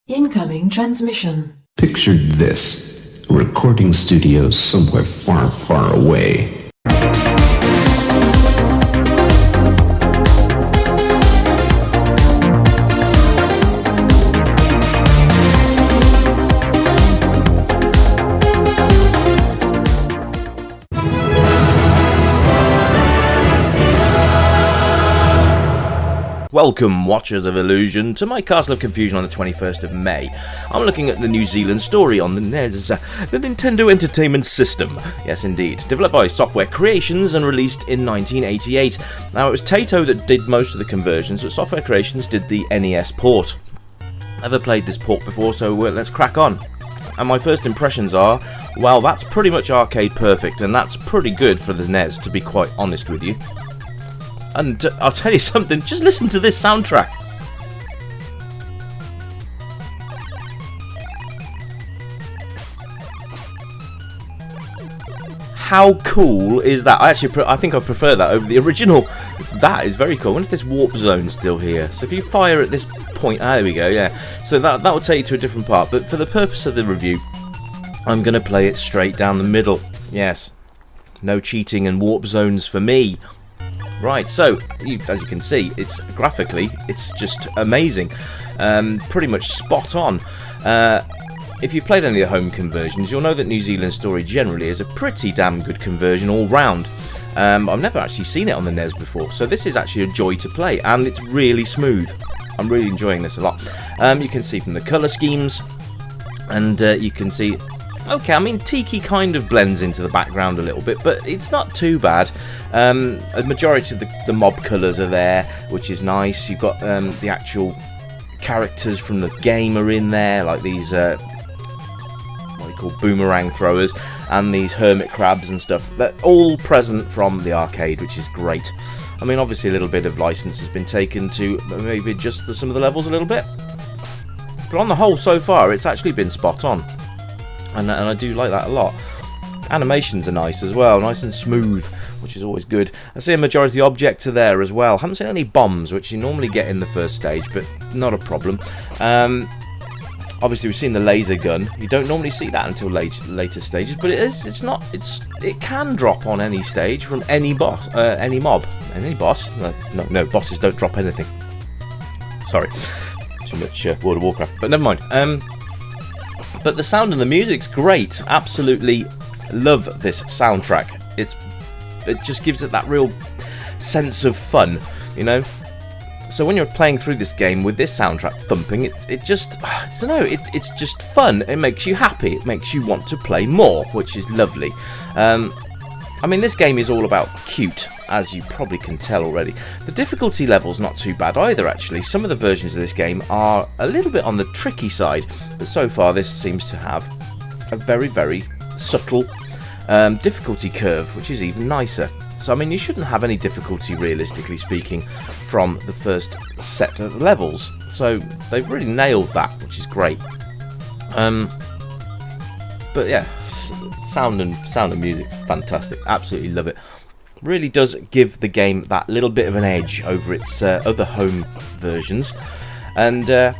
Incoming transmission. Picture this, a recording studio somewhere far, far away. Welcome, Watchers of Illusion, to my Castle of Confusion on the 21st of May. I'm looking at the New Zealand story on the NES, the Nintendo Entertainment System. Yes, indeed. Developed by Software Creations and released in 1988. Now, it was Taito that did most of the conversions, but Software Creations did the NES port. Never played this port before, so let's crack on. And my first impressions are, well, that's pretty much arcade perfect, and that's pretty good for the NES, to be quite honest with you. And I'll tell you something, just listen to this soundtrack. How cool is that? I think I prefer that over the original. That is very cool. I wonder if this warp zone's still here. So if you fire at this point, there we go, yeah. So that will take you to a different part. But for the purpose of the review, I'm going to play it straight down the middle. Yes. No cheating and warp zones for me. Right, so, as you can see, it's graphically, it's just amazing. Pretty much spot on. If you've played any of the home conversions, you'll know that New Zealand Story generally is a pretty damn good conversion all round. I've never actually seen it on the NES before, so this is actually a joy to play, and it's really smooth. I'm really enjoying this a lot. You can see from the colour schemes, and you can see... Okay, I mean, Tiki kind of blends into the background a little bit, but it's not too bad. A majority of the mob colours are there, which is nice. You've got the actual characters from the game are in there, like these, what we call boomerang throwers, and these hermit crabs and stuff. They're all present from the arcade, which is great. I mean, obviously a little bit of license has been taken to maybe adjust some of the levels a little bit. But on the whole, so far, it's actually been spot on. And I do like that a lot. Animations are nice as well, nice and smooth, which is always good. I see a majority of the objects are there as well. Haven't seen any bombs, which you normally get in the first stage, but not a problem. Obviously, we've seen the laser gun. You don't normally see that until later stages, but it can drop on any stage from any boss, any mob, any boss. No, bosses don't drop anything. Sorry, too much World of Warcraft, but never mind. But the sound and the music's great. Absolutely love this soundtrack. It just gives it that real sense of fun, you know. So when you're playing through this game with this soundtrack thumping, it's just fun. It makes you happy. It makes you want to play more, which is lovely. I mean, this game is all about cute, as you probably can tell already. The difficulty level's not too bad either, actually. Some of the versions of this game are a little bit on the tricky side, but so far this seems to have a very, very subtle difficulty curve, which is even nicer. So, I mean, you shouldn't have any difficulty, realistically speaking, from the first set of levels. So, they've really nailed that, which is great. But yeah, sound and music's fantastic. Absolutely love it. Really does give the game that little bit of an edge over its other home versions. And the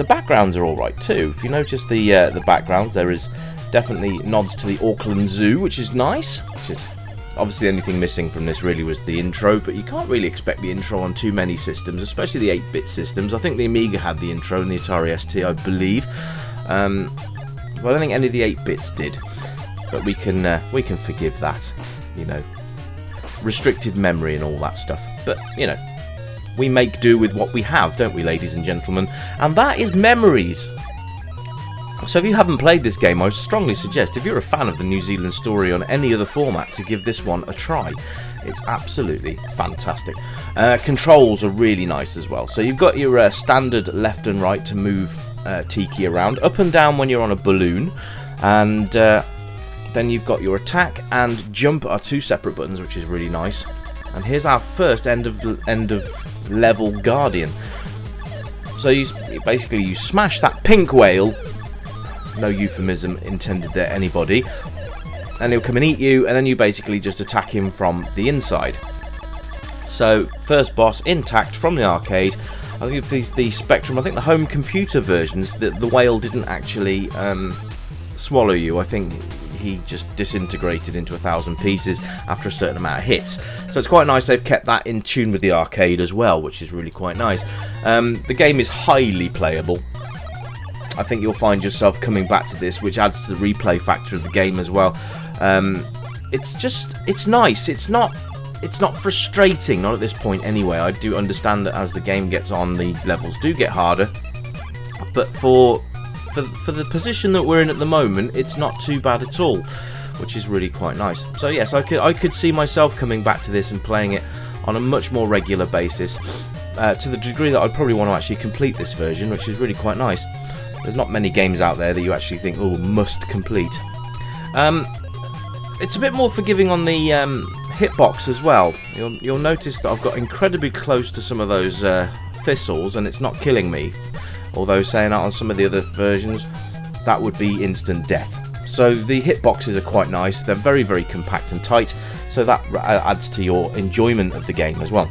backgrounds are alright too. If you notice the backgrounds, there is definitely nods to the Auckland Zoo, which is nice. Which is obviously the only thing missing from this really was the intro, but you can't really expect the intro on too many systems, especially the 8-bit systems. I think the Amiga had the intro and the Atari ST, I believe. Well, I don't think any of the 8-bits did, but we can forgive that, you know, restricted memory and all that stuff. But you know, we make do with what we have, don't we, ladies and gentlemen? And that is memories. So if you haven't played this game, I strongly suggest, if you're a fan of the New Zealand Story on any other format, to give this one a try. It's absolutely fantastic. Controls are really nice as well. So you've got your standard left and right to move Tiki around, up and down when you're on a balloon, and then you've got your attack and jump are two separate buttons, which is really nice. And here's our first end of level guardian. So you smash that pink whale. No euphemism intended there, anybody. And he'll come and eat you, and then you basically just attack him from the inside. So, first boss intact from the arcade. I think the Spectrum, I think the home computer versions, the whale didn't actually swallow you. I think he just disintegrated into 1,000 pieces after a certain amount of hits. So it's quite nice they've kept that in tune with the arcade as well, which is really quite nice. The game is highly playable. I think you'll find yourself coming back to this, which adds to the replay factor of the game as well. It's nice. It's not frustrating, not at this point anyway. I do understand that as the game gets on, the levels do get harder, but for the position that we're in at the moment, it's not too bad at all, which is really quite nice. So yes, I could see myself coming back to this and playing it on a much more regular basis, to the degree that I'd probably want to actually complete this version, which is really quite nice. There's not many games out there that you actually think, oh, must complete. It's a bit more forgiving on the hitbox as well. You'll notice that I've got incredibly close to some of those thistles, and it's not killing me. Although saying that on some of the other versions, that would be instant death. So the hitboxes are quite nice. They're very, very compact and tight, so that adds to your enjoyment of the game as well.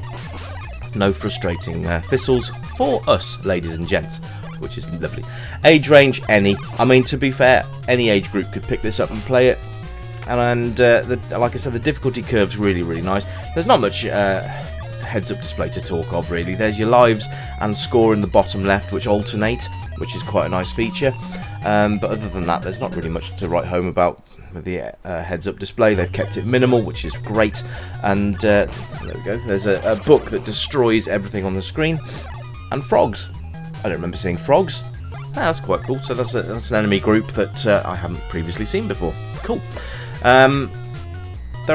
No frustrating thistles for us, ladies and gents, which is lovely. Age range, any. I mean, to be fair, any age group could pick this up and play it. And like I said, the difficulty curve's really, really nice. There's not much heads-up display to talk of, really. There's your lives and score in the bottom left, which alternate, which is quite a nice feature. But other than that, there's not really much to write home about with the heads-up display. They've kept it minimal, which is great. And there we go. There's a book that destroys everything on the screen. And frogs. I don't remember seeing frogs. That's quite cool. So that's an enemy group that I haven't previously seen before. Cool. There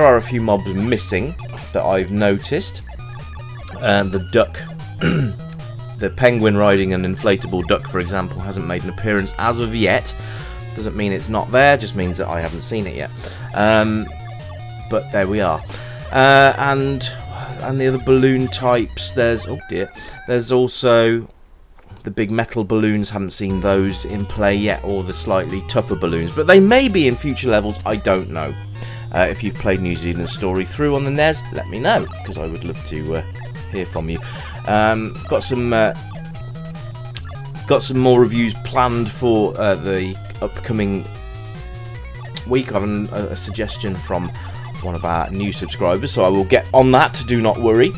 are a few mobs missing that I've noticed. The duck, the penguin riding an inflatable duck, for example, hasn't made an appearance as of yet. Doesn't mean it's not there, just means that I haven't seen it yet. But there we are. And the other balloon types, there's also the big metal balloons. Haven't seen those in play yet, or the slightly tougher balloons, but they may be in future levels. I don't know. If you've played New Zealand Story through on the NES, let me know, because I would love to hear from you. Got some more reviews planned for the upcoming week. I have a suggestion from one of our new subscribers, so I will get on that. Do not worry.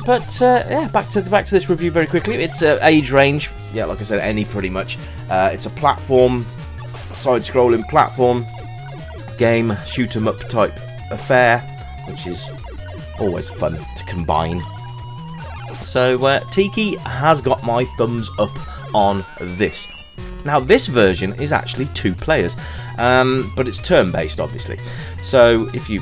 But yeah, back to this review very quickly. It's age range, yeah, like I said, any pretty much. It's a platform, side-scrolling platform game, shoot 'em up type affair, which is always fun to combine. So Tiki has got my thumbs up on this. Now this version is actually 2 players, but it's turn-based, obviously. So if you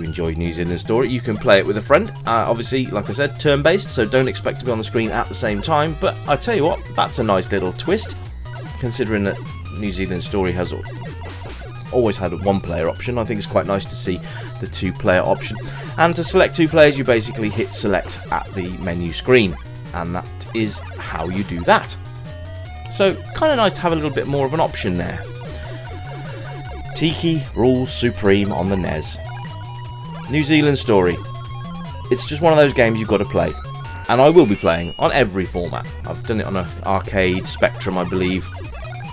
enjoy New Zealand Story, you can play it with a friend. Obviously, like I said, turn-based, so don't expect to be on the screen at the same time. But I tell you what, that's a nice little twist, considering that New Zealand Story has always had a 1-player option. I think it's quite nice to see the 2-player option. And to select 2 players, you basically hit select at the menu screen, and that is how you do that. So, kind of nice to have a little bit more of an option there. Tiki rules supreme on the NES. New Zealand Story. It's just one of those games you've got to play. And I will be playing on every format. I've done it on an arcade, Spectrum, I believe.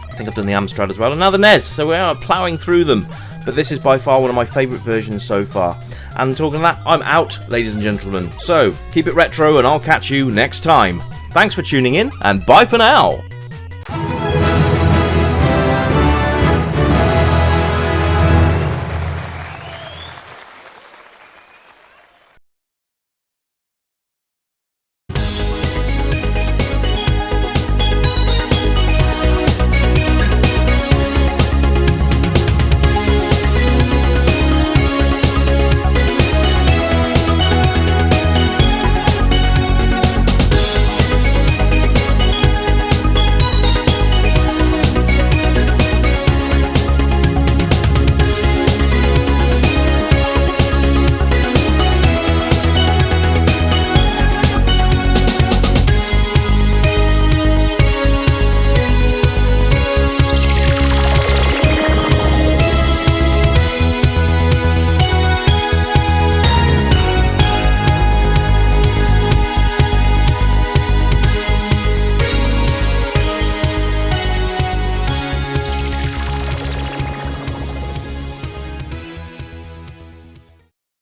I think I've done the Amstrad as well, and now the NES. So we are ploughing through them. But this is by far one of my favourite versions so far. And talking of that, I'm out, ladies and gentlemen. So, keep it retro, and I'll catch you next time. Thanks for tuning in, and bye for now!